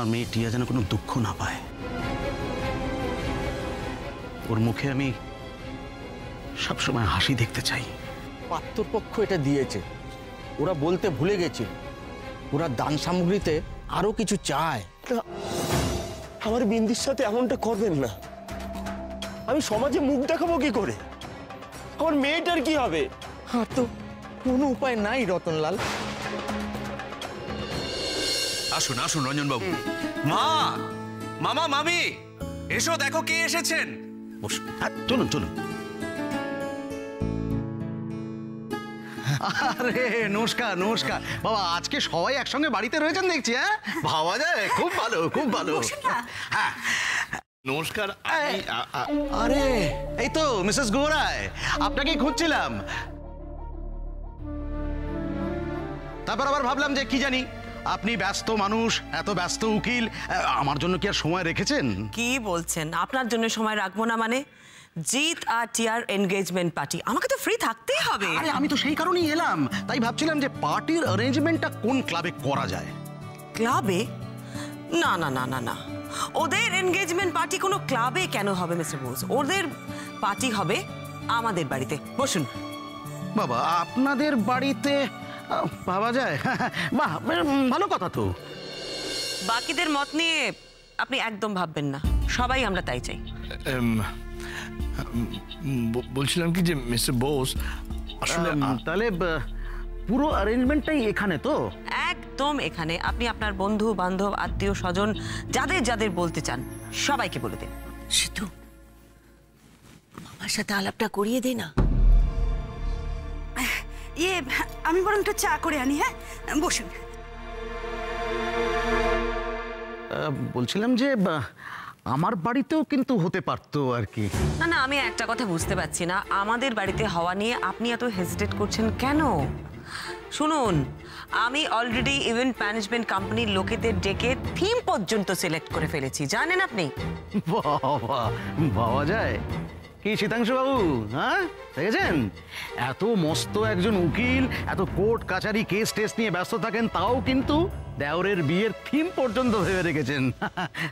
আর মেয়ে টিয়া যেন কোনো দুঃখ না পায়। ওর মুখে আমি সবসময় হাসি দেখতে চাই। পাত্রপক্ষ এটা দিয়েছে, ওরা বলতে ভুলে গেছিল ওরা দান সামগ্রীতে আরো কিছু চায়। আমার বিন্দির সাথে এমনটা করবেন না। আমি সমাজে মুখ দেখাবো কি করে? আমার মেয়েটার কি হবে? আর তো কোনো উপায় নাই রতনলাল। আসুন আসুন রঞ্জনবাবু। মা, মামা, মামি, এসো দেখো কে এসেছেন। চলুন চলুন। আরে নমস্কার নমস্কার বাবা, আজকে সবাই একসঙ্গে বাড়িতে রয়েছেন দেখছি। হ্যাঁ, ভাবা যায়, খুব ভালো খুব ভালো। হ্যাঁ নমস্কার। আরে এই তো মিসেস গোহরায়, আপনাকেই খুঁজছিলাম। তারপর আবার ভাবলাম যে কি জানি আপনি ব্যস্ত মানুষ, এত ব্যস্ত উকিল, আমার জন্য কি আর সময় রেখেছেন? কি বলছেন? আপনার জন্য সময় রাখবো না মানে? জিৎ আর টিয়ার এনগেজমেন্ট পার্টি, আমাকে তো ফ্রি থাকতেই হবে। আরে আমি তো সেই কারণেই এলাম, তাই ভাবছিলাম যে পার্টির অ্যারেঞ্জমেন্টটা কোন ক্লাবে করা যায়। ক্লাবে? না না না না না, ওদের এনগেজমেন্ট পার্টি কোনো ক্লাবে কেন হবে মিস্টার বোস? ওদের পার্টি হবে আমাদের বাড়িতে। বসুন। বাবা, আপনাদের বাড়িতে ভাবা যায়? বাহ, ভালো কথা তো। বাকিদের মত নিয়ে আপনি একদম ভাববেন না, সবাই আমরা তাই চাই। বলছিলাম কি যে মিস্টার বোস, আসলে তাহলে পুরো অ্যারেঞ্জমেন্টটাই এখানে তো? একদম এখানে। আপনি আপনার বন্ধু বান্ধব আত্মীয় স্বজন যাদের যাদের বলতে চান সবাইকে বলে দিন। সিধু, মামার সাথে আলাপটা করিয়ে দে না। আমি বরং একটু চা করে আনি। হ্যাঁ, বসুন। বলছিলাম যে আমার বাড়িতেও কিন্তু হতে পারতো আর কি। না না, আমি একটা কথা বুঝতে পারছি না, আমাদের বাড়িতে হওয়া নিয়ে আপনি এত হেজিটেট করছেন কেন? শুনুন, আমি অলরেডি ইভেন্ট ম্যানেজমেন্ট কোম্পানির লোকেদের ডেকে থিম পর্যন্ত সিলেক্ট করে ফেলেছি, জানেন আপনি? বাবা, ভাবা যায় কি শীতাংশু বাবু? হ্যাঁ, দেখেছেন এত মস্ত একজন উকিল এত কোর্ট কাছারি কেস টেস নিয়ে ব্যস্ত থাকেন, তাও কিন্তু দেওরের বিয়ের থিম পর্যন্ত ভেবে রেখেছেন।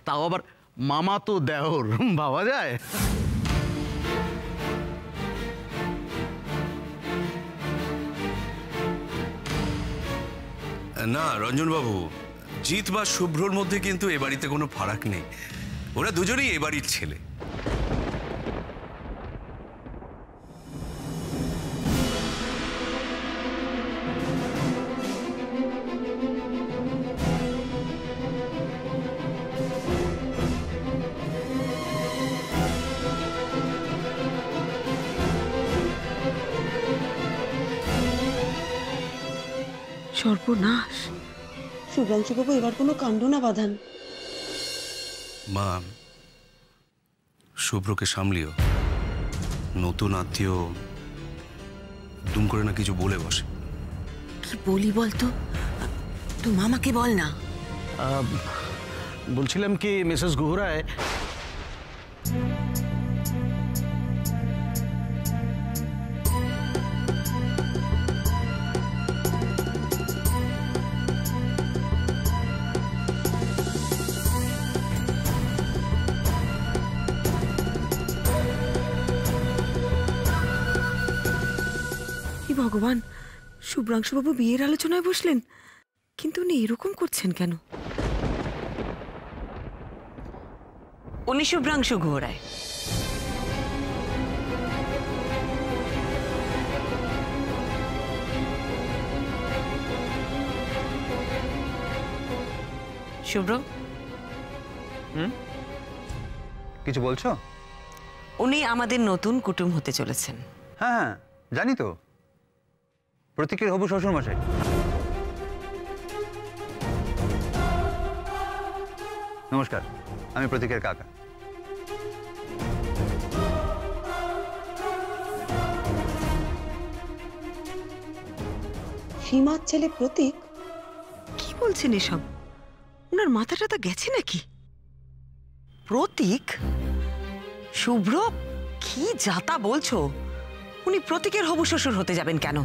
তাও আবার মামা তো দেওর, ভাবা যায়? না রঞ্জনবাবু, জিৎ বা শুভ্রর মধ্যে কিন্তু এ বাড়িতে কোনো ফারাক নেই। ওরা দুজনেই এ বাড়ির ছেলে। সর্বনাশ! শুভ্রাংশুবাবু, এবার কোনো কাণ্ড না বাঁধান। মা, শুভ্রকে সামলিও। নতুন আত্মীয় দুম করে না কিছু বলে বসে। কি বলি বলতো, তুই মামাকে বল না। বলছিলাম কি মিসেস গোহরায়, ভগবান, শুভ্রাংশুবাবু বিয়ের আলোচনায় বসলেন, কিন্তু উনি এরকম করছেন কেন? উনি শুভ্রাংশু ঘোড়ায়। শুভ্র, কিছু বলছো? উনি আমাদের নতুন কুটুম হতে চলেছেন। হ্যাঁ হ্যাঁ, জানি তো, প্রতীকের হবু শ্বশুর মশাই। নমস্কার, আমি প্রতীকের কাকা। সীমার ছেলে প্রতীক? কি বলছেন এসব? ওনার মাথাটা তো গেছে নাকি? প্রতীক? শুভ্র, কি যাতা বলছো? উনি প্রতীকের হবু শ্বশুর হতে যাবেন কেন?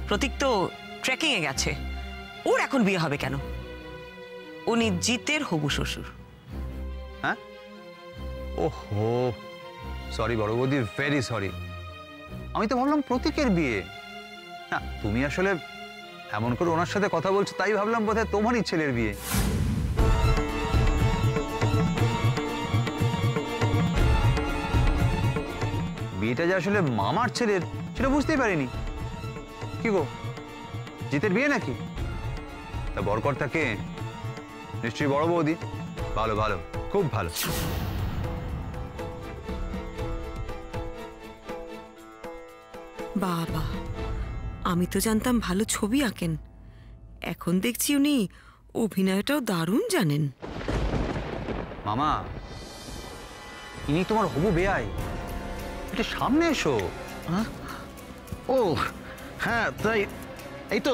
প্রতীক তো ট্রেকিং এ গেছে, ওর এখন বিয়ে হবে কেন? উনি জিতের হবু শ্বশুর। হ্যাঁ? ওহো, সরি বড় বৌদি, ভেরি সরি। আমি তো ভাবলাম প্রতীকের বিয়ে। না, তুমি আসলে এমন করে ওনার সাথে কথা বলছো, তাই ভাবলাম বোধহয় তোমারই ছেলের বিয়ে। বিয়েটা যে আসলে মামার ছেলের, সেটা বুঝতেই পারিনি। কি গো, জিতের বিয়ে নাকি? তা বরকর্তা কে? নিশ্চয়ই বড় বৌদি। ভালো ভালো, খুব ভালো। বাবা, আমি তো জানতাম ভালো ছবি আঁকেন, এখন দেখছি উনি অভিনয়টাও দারুণ জানেন। মামা, ইনি তোমার হবু বেয়াই। এটা সামনে এসো। ও হ্যাঁ, তাই এই তো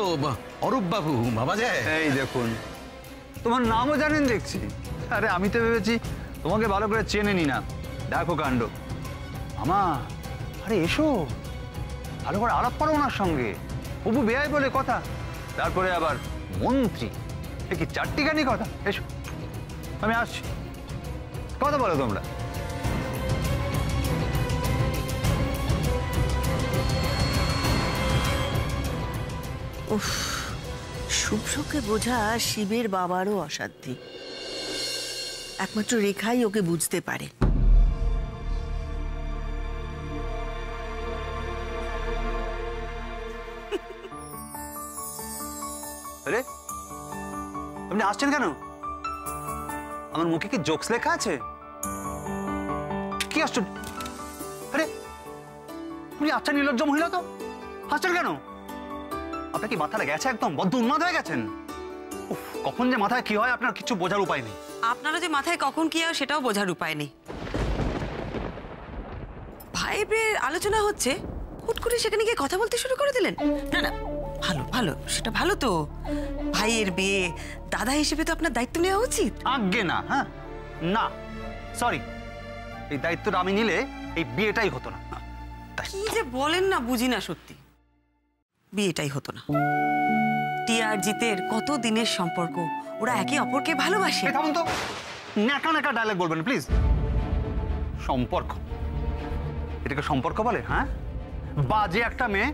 অরূপ বাবু, বাবা যায়। এই দেখুন, তোমার নামও জানেন দেখছি। আরে আমি তো ভেবেছি তোমাকে ভালো করে চেনে নি না। দেখো কাণ্ড। মামা, আরে এসো, ভালো করে আলাপ করো ওনার সঙ্গে। হবু বেয়াই বলে কথা, তারপরে আবার মন্ত্রী, এ কি চারটিখানি কথা। এসো, আমি আসছি, কথা বলো তোমরা। উফ, শুভ্রকে বোঝা শিবের বাবারও অসাধ্যি। একমাত্র রেখাই ওকে বুঝতে পারে। আরে আপনি আসছেন কেন? আমার মুখে কি জোকস লেখা আছে? কি আসছেন? আরে আপনি আচ্ছা নির্লজ্জ মহিলা তো, হাসছেন কেন? আপনার কি মাথাটা গেছে একদম? বদ্ধ উন্মাদ হয়ে গেছেন? উফ, কখন যে মাথায় কি হয় আপনার কিছু বোঝার উপায় নেই। আপনারও যে মাথায় কখন কি হয় সেটাও বোঝার উপায় নেই। ভাইয়ের আলোচনা হচ্ছে, হুট করে সেখানে গিয়ে কথা বলতে শুরু করে দিলেন। না না, ভালো ভালো, সেটা ভালো তো। ভাইয়ের বিয়ে, দাদা হিসেবে তো আপনার দায়িত্ব নেওয়া উচিত। আজ্ঞে না, হ্যাঁ না, সরি, এই দায়িত্বটা আমি নিলে এই বিয়েটাই হতো না। কি যে বলেন না, বুঝি না সত্যি। বিয়েটাই হতো না। টিয়া আর জিতের কত দিনের সম্পর্ক, ওরা একে অপরকে ভালোবাসে। থামুন তো, ন্যাকা ন্যাকা ডায়লগ বলবেন প্লিজ। সম্পর্ক, এটাকে সম্পর্ক বলে? হ্যাঁ, বাজে একটা মেয়ে,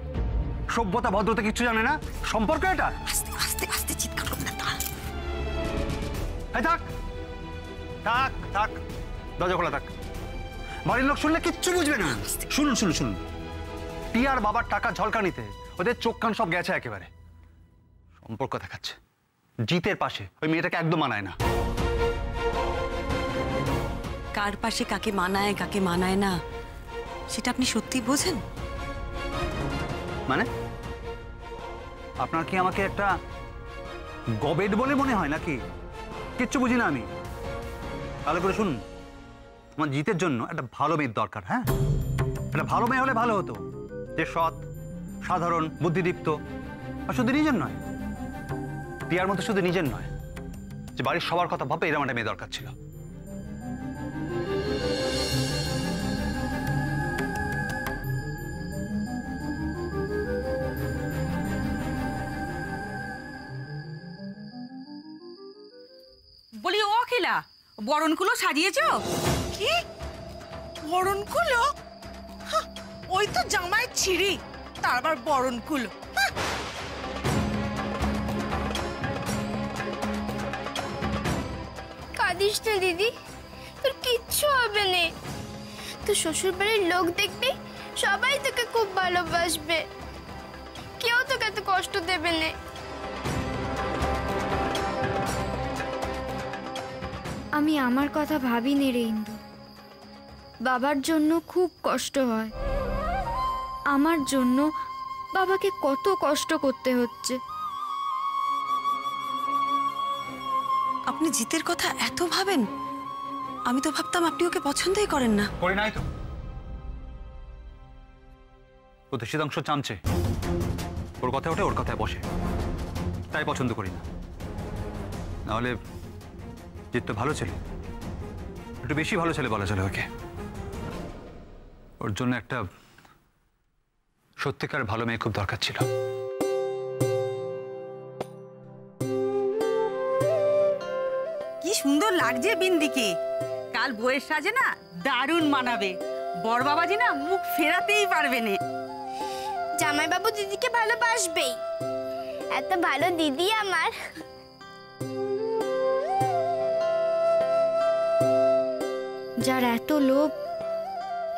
সভ্যতা ভদ্রতা কিছু জানে না, সম্পর্ক এটা? আস্তে আস্তে আস্তে চিৎকার করবেন না। এই থাক থাক থাক, দরজা খোলা থাক। বাড়ির লোক শুনলে কিচ্ছু বুঝবে না। শুনুন শুনুন শুনুন, টিয়ার বাবার টাকা ঝলকানিতে ওদের চোখ কান সব গেছে একেবারে। সম্পর্ক দেখাচ্ছে জিতের পাশে, ওই মেয়েটাকে একদম মানায় না। কার পাশে কাকে মানায় না সেটা আপনি সত্যি বোঝেন? মানে আপনার কি আমাকে একটা গবেট বলে মনে হয় নাকি? কিচ্ছু বুঝি না আমি। ভালো করে শুনুন, আমার জিতের জন্য একটা ভালো মেয়ের দরকার। হ্যাঁ, একটা ভালো মেয়ে হলে ভালো হতো, যে সৎ, সাধারণ, বুদ্ধিদীপ্ত, আর শুধু নিজের নয়, টিয়ার মতো শুধু নিজের নয়, যে বাড়ির সবার কথা ভাবে, এরকম একটা মেয়ে দরকার ছিল। বলি ও অখিলা, বরণকুলো সাজিয়েছো? কি বরণকুলো? ওই তো জামাই ছিঁড়ি, তারপর বরণকুলো। কাঁদিস না দিদি, তোর কিচ্ছু হবে না। তোর শ্বশুর বাড়ির লোক দেখবি, সবাই তোকে খুব ভালোবাসবে, কেউ তোকে এত কষ্ট দেবে না। আমি আমার কথা ভাবিনি রে ইন্দু। বাবার জন্য খুব কষ্ট হয়, আমার জন্য বাবাকে কত কষ্ট করতে হচ্ছে। আপনি জিতের কথা এত ভাবেন? আমি তো ভাবতাম আপনি ওকে পছন্দই করেন না। করে নাই তো, ও তো শীতাংশ চামচে, ওর কথায় ওঠে, ওর কথায় বসে, তাই পছন্দ করি না। নাহলে জিত তো ভালো ছেলে, একটু বেশি ভালো ছেলে বলা চলে ওকে। ওর জন্য একটা সত্যিকার ভালো মেয়ে খুব দরকার ছিল। সুন্দর লাগছে বিন্দিকে। কাল বউয়ের সাজে না দারুণ মানাবে। বড় বাবাজি না মুখ ফেরাতেই পারবে না। জামাইবাবু দিদিকে ভালোবাসবেই, এত ভালো দিদি আমার। যার এত লোভ,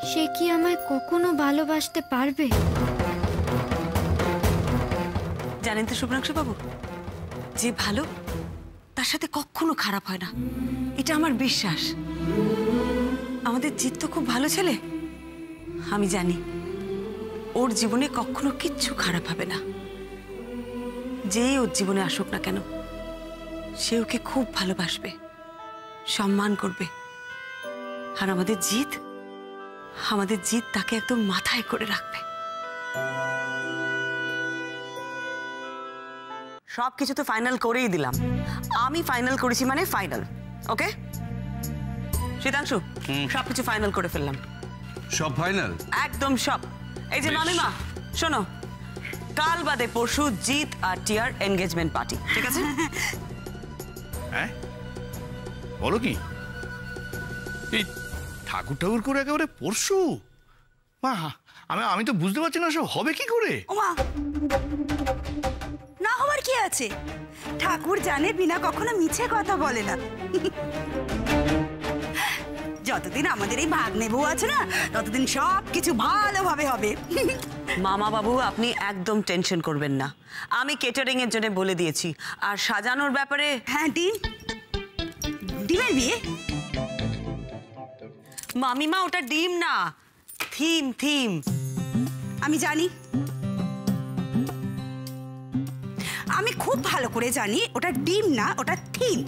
সে কি আমায় কখনো ভালোবাসতে পারবে? জানেন তো শুভ্রাংশু বাবু, যে ভালো তার সাথে কখনো খারাপ হয় না, এটা আমার বিশ্বাস। আমাদের জিৎ তো খুব ভালো ছেলে, আমি জানি ওর জীবনে কখনো কিচ্ছু খারাপ হবে না। যেই ওর জীবনে আসুক না কেন, সে ওকে খুব ভালোবাসবে, সম্মান করবে। আর আমাদের জিৎ তাকে একদম মাথায় করে রাখবে। সবকিছু তো ফাইনাল করেই দিলাম। আমি ফাইনাল করেছি মানে ফাইনাল, ওকে? শীতাংশু, সবকিছু ফাইনাল করে ফেললাম। সব ফাইনাল? একদম সব। এই যে মামিমা, শোনো, কাল বাদে পরশু জিৎ আর টিয়ার এনগেজমেন্ট পার্টি, ঠিক আছে? হ্যাঁ, বলো কি? এই ঠাকুর করে একেবারে পরশু? মা, আমি তো বুঝতে পারছি না সব হবে কি করে। ওমা, না হওয়ার কি আছে? ঠাকুর জানে বিনা কখনো মিছে কথা বলে না। যতদিন আমাদের এই ভাগ্নে বউ আছে না, ততদিন সব কিছু ভালোভাবে হবে। মামা বাবু, আপনি একদম টেনশন করবেন না, আমি কেটারিং এর জন্য বলে দিয়েছি। আর সাজানোর ব্যাপারে, হ্যাঁ, ডিমের বিয়ে? মামিমা, ওটা ডিম না, থিম। আমি জানি, আমি খুব ভালো করে জানি ওটা ডিম না, ওটা থিম।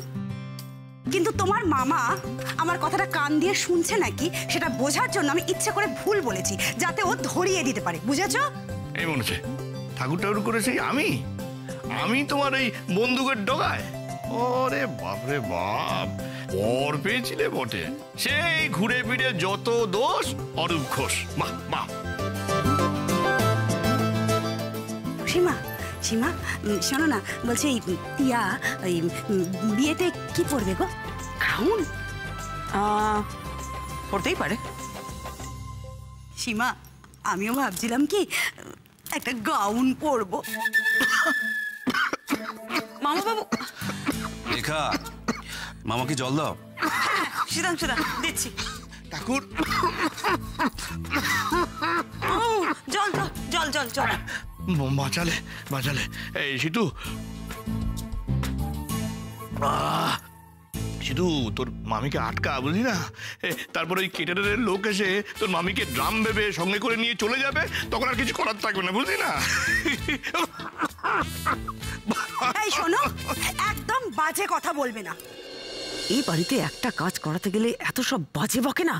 কিন্তু তোমার মামা আমার কথাটা কান দিয়ে শুনছে নাকি সেটা বোঝার জন্য আমি ইচ্ছে করে ভুল বলেছি, যাতে ও ধরিয়ে দিতে পারে, বুঝেছো? এই মনে হচ্ছে ঠাকুর করেছি আমি তোমার এই বন্দুকের ডগায়। ওরে বাপরে বাপ, বর পেয়েছিলে বটে, সেই ঘুরে ফিরে যত দোষ অরূপ ঘোষ। বাহ। সীমা, শোনো না, বলছি টিয়া ওই বিয়েতে কি পরবে গো? গাউন? পড়তেই পারে। সীমা, আমিও ভাবছিলাম কি একটা গাউন পরবো। মামা বাবু, রেখা, মামাকে জল দাও। শীতাংশু দিচ্ছি। ঠাকুর, জল। বাঁচালে। এই সিটু, সিটু, তোর মামিকে আটকা, বুঝলি না? তারপর ওই কেটারের লোক এসে তোর মামিকে ড্রাম ভেবে সঙ্গে করে নিয়ে চলে যাবে, তখন আর কিছু করার থাকবে না, বুঝলি না? এই শোনো, একদম বাজে কথা বলবে না। এই বাড়িতে একটা কাজ করাতে গেলে এত সব বাজে বকে না,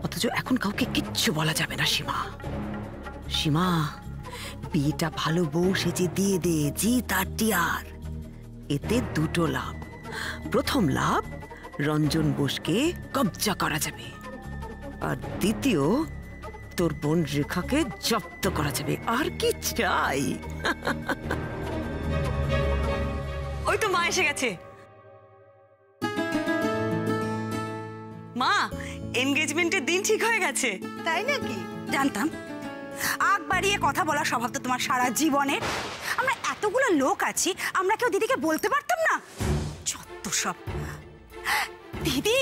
অথচ এখন কাউকে কিচ্ছু বলা যাবে না। সীমা, বিয়েটা ভালো বউ সেজে দিয়ে দে জিৎ আর টিয়ার। এতে দুটো লাভ। প্রথম লাভ, রঞ্জন বোসকে কবজা করা যাবে, আর দ্বিতীয়, তোর বোন রেখাকে জব্দ করা যাবে। আর কি চাই? ওই তো মা এসে গেছে। মা, এনগেজমেন্টের দিন ঠিক হয়ে গেছে। তাই নাকি? জানতাম। আগ বাড়িয়ে কথা বলার স্বভাব তো তোমার সারা জীবনে। আমরা এতগুলো লোক আছি, আমরা কেউ দিদিকে বলতে পারতাম না? যত সব। দিদি,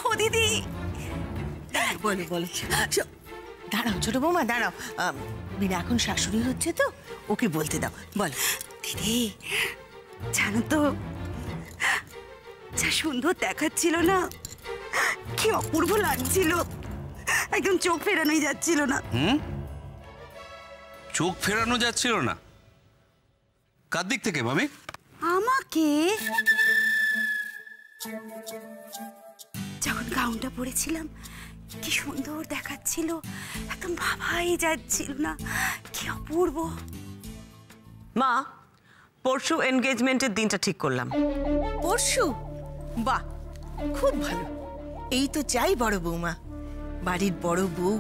ও দিদি, বলো। দাঁড়াও ছোট বৌমা, দাঁড়াও। বিনা এখন শাশুড়ি হচ্ছে তো, ওকে বলতে দাও। বল। দিদি, জানো তো, যা সুন্দর দেখাচ্ছিল না, কি অপূর্ব লাগছিল, একদম চোখ ফেরানোই যাচ্ছিল না। চোখ ফেরানো যাচ্ছিল না? কার দিক থেকে মামি? আমাকে যখন গাউনটা পরেছিলাম কি সুন্দর দেখাচ্ছিল, একদম ভাবাই যাচ্ছিল না, কি অপূর্ব। মা, পরশু এনগেজমেন্টের দিনটা ঠিক করলাম। পরশু? বাহ, খুব ভালো। এই তো চাই বড় বৌমা। বাড়ির বড় বউ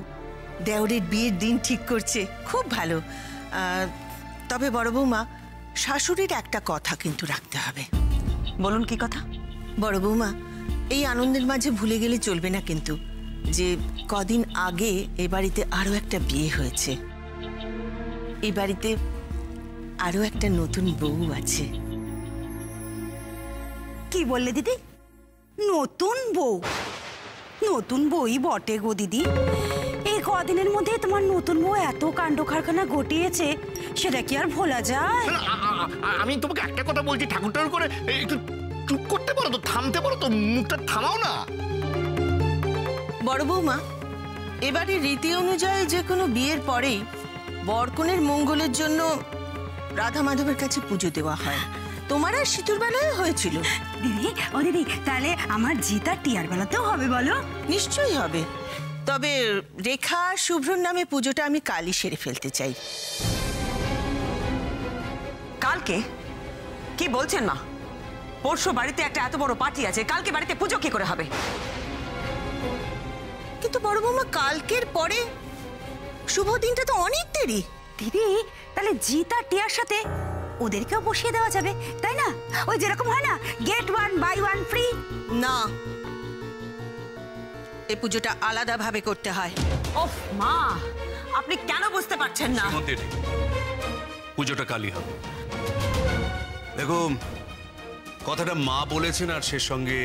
দেওরের বিয়ের দিন ঠিক করছে, খুব ভালো। তবে বড় বৌমা, শাশুড়ির একটা কথা কিন্তু রাখতে হবে। বলুন কি কথা? বড় বৌমা, এই আনন্দের মাঝে ভুলে গেলে চলবে না কিন্তু যে কদিন আগে এ বাড়িতে আরো একটা বিয়ে হয়েছে। এই বাড়িতে আরো একটা নতুন বউ আছে। কি বললে দিদি? নতুন বউ? নতুন বই বটে গো দিদি। এই কদিনের মধ্যে তোমার নতুন বউ এত কাণ্ড কারখানা ঘটিয়েছে, সেটা কি আর ভোলা যায়? আমি তোমাকে একটা কথা বলছি, ঠাকুর ঠাকুর করে একটু চুপ করতে পারো তো, থামতে পারো তো, মুখটা থামাও না। বড় বৌমা, এবারে রীতি অনুযায়ী যে কোনো বিয়ের পরেই বরকনের মঙ্গলের জন্য রাধা মাধবের কাছে পুজো দেওয়া হয়। তোমার আর সিঁতুর বেলায় হয়েছিল। দিদি, ও দিদি, তাহলে আমার জিতা টিয়ার বেলাতেও হবে বলো? নিশ্চয়ই হবে, তবে রেখা আর শুভ্রর নামে পুজোটা আমি কালই সেরে ফেলতে চাই। কালকে? কি বলছেন মা? পরশু বাড়িতে একটা এত বড় পার্টি আছে, কালকে বাড়িতে পুজো কি করে হবে? কিন্তু বড় বৌমা, কালকের পরে শুভ দিনটা তো অনেক দেরি। দিদি, তাহলে জিতা টিয়ার সাথে ওদেরকেও বসিয়ে দেওয়া যাবে, তাই না? ওই যেরকম হয় না, গেট 1 বাই 1 ফ্রি। না, এই পুজোটা আলাদাভাবে করতে হয়। ওফ মা, আপনি কেন বুঝতে পারছেন না? পুজোটা কালই হবে। দেখো, কথাটা মা বলেছেন আর সে সঙ্গে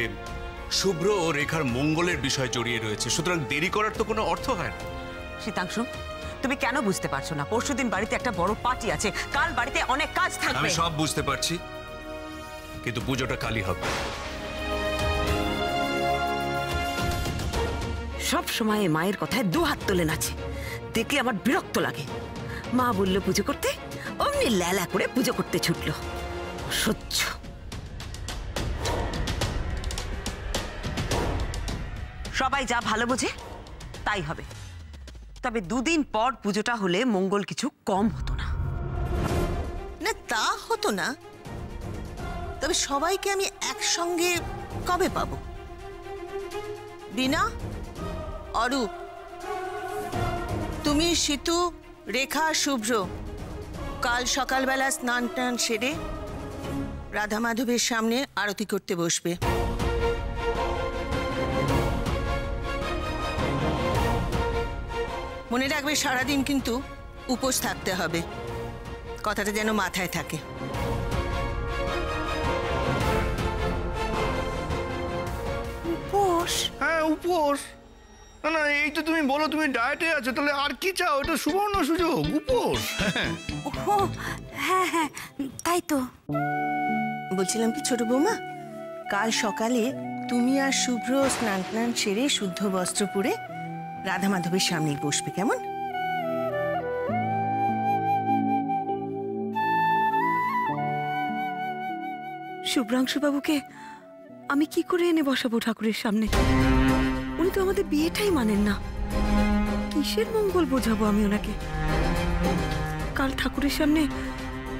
শুভ্র ও রেখার মঙ্গলের বিষয় জড়িয়ে রয়েছে, সুতরাং দেরি করার তো কোনো অর্থ হয় না। শীতাংশু, তুমি কেন বুঝতে পারছো না? পরশুদিন বাড়িতে একটা বড় পার্টি আছে, কাল বাড়িতে অনেক কাজ থাকবে। আমি সব বুঝতে পারছি, কিন্তু পুজোটা কালই হবে। সব সময় মায়ের কথায় দু হাত তোলে নাচে, দেখলে আমার বিরক্ত লাগে। মা বললো পুজো করতে, অমনি ল্যালা করে পুজো করতে ছুটলো। সহ্য। সবাই যা ভালো বোঝে তাই হবে, তবে দুদিন পর পুজোটা হলে মঙ্গল কিছু কম হতো না। না, তা হতো না, তবে সবাইকে আমি একসঙ্গে কবে পাবো? বিনা, অরূপ, তুমি, সিতু, রেখা, শুভ্র কাল সকালবেলা স্নান টান সেরে রাধা মাধবের সামনে আরতি করতে বসবে। মনে রাখবে, সারাদিন কিন্তু উপোস থাকতে হবে, কথাটা যেন মাথায় থাকে। উপোস? হ্যাঁ, উপোস। না না, এই তো তুমি বলো তুমি ডায়েটে আছো, তাহলে আর কি চাও? এটা সুবর্ণ সুযোগ, উপোস। ও হ্যাঁ হ্যাঁ, তাই তো। বলছিলাম কি ছোট বৌমা, কাল সকালে তুমি আর শুভ্র স্নান টান সেরে শুদ্ধ বস্ত্র পরে রাধা মাধবের সামনেই বসবে, কেমন? শুভ্রাংশু বাবুকে আমি কি করে এনে বসাবো ঠাকুরের সামনে? উনি তো আমাদের বিয়েটাই মানেন না। কিসের মঙ্গল বোঝাবো আমি ওনাকে? কাল ঠাকুরের সামনে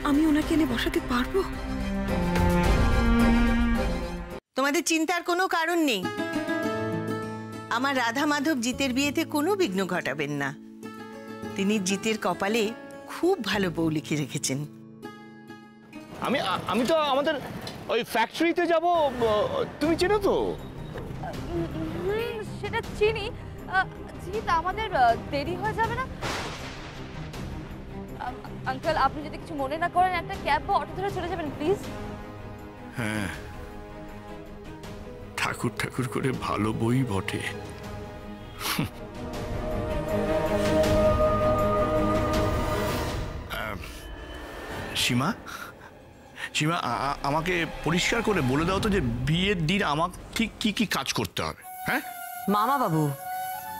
আমি ওনাকে এনে বসাতে পারবো? তোমাদের চিন্তার কোনো কারণ নেই। আমার রাধা মাধব জিতের বিয়েতে কোনো বিঘ্ন ঘটাবেন না। তিনি জিতের কপালে খুব ভালো বউ লিখে রেখেছেন। আমি তো আমাদের ওই ফ্যাক্টরিতে যাব, তুমি চেনো তো? সেটা চিনি। জিৎ, আমাদের দেরি হয়ে যাবে না? আঙ্কেল, আপনি যদি কিছু মনে না করেন, একটা ক্যাব বা অটো ধরে চলে যাবেন প্লিজ। হ্যাঁ, ঠাকুর ঠাকুর করে ভালো বই বটে। সীমা, সীমা, আমাকে পরিষ্কার করে বলে দাও তো যে বিয়ের দিন আমাকে ঠিক কি কি কাজ করতে হবে? হ্যাঁ মামা বাবু,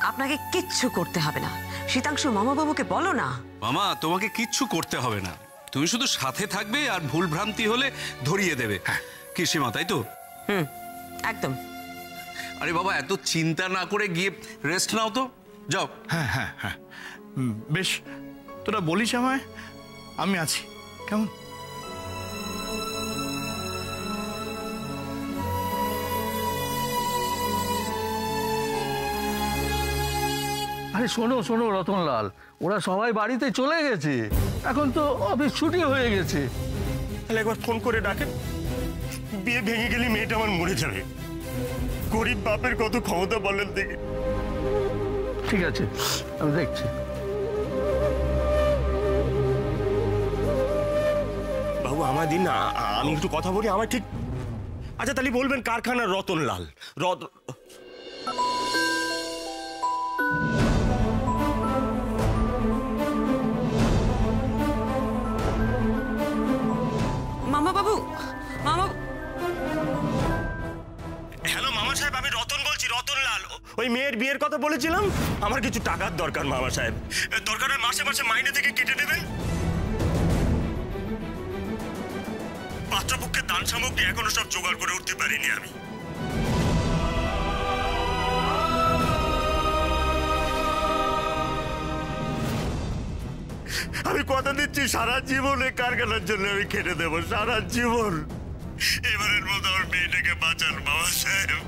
আপনাকে কিচ্ছু করতে হবে না। শীতাংশু মামা বাবুকে বলো না। মামা, তোমাকে কিচ্ছু করতে হবে না, তুমি শুধু সাথে থাকবে আর ভুল ভ্রান্তি হলে ধরিয়ে দেবে। হ্যাঁ, কি সীমা, তাই তো? একদম। আরে বাবা, এত চিন্তা না করে গিয়ে রেস্ট নাও তো, যাও। হ্যাঁ হ্যাঁ হ্যাঁ, বেশ, তোরা বলিস আমায়, আমি আছি, কেমন? আরে শোনো শোনো রতনলাল, ওরা সবাই বাড়িতে চলে গেছে, এখন তো অফিস ছুটি হয়ে গেছে। তাহলে একবার ফোন করে ডাকেন। বিয়ে ভেঙে গেলে মেয়েটা আমার মরে যাবে। গরিব বাপের কত ক্ষমতা বলেন দেখে। ঠিক আছে, আমি দেখছি। বাবু আমার দিন না, আমি একটু কথা বলি। আমার ঠিক আচ্ছা তাহলে বলবেন কারখানার রতনলাল। মামা বাবু, মামা। হ্যালো মামা সাহেব, আমি রতন বলছি, রতনলাল। ওই মেয়ের বিয়ের কথা বলেছিলাম। আমার কিছু টাকার দরকার মামা সাহেব। দরকার হয় মাসে মাসে মাইনে থেকে কেটে দেবেন। পাত্রপক্ষের দান সামগ্রী এখনো সব জোগাড় করে উঠতে পারিনি আমি। আমি কথা দিচ্ছি সারা জীবন এই কারখানার জন্য আমি খেটে দেবো, সারা জীবন। এবারের মতো আমার মেয়েটাকে বাঁচান বাবা সাহেব।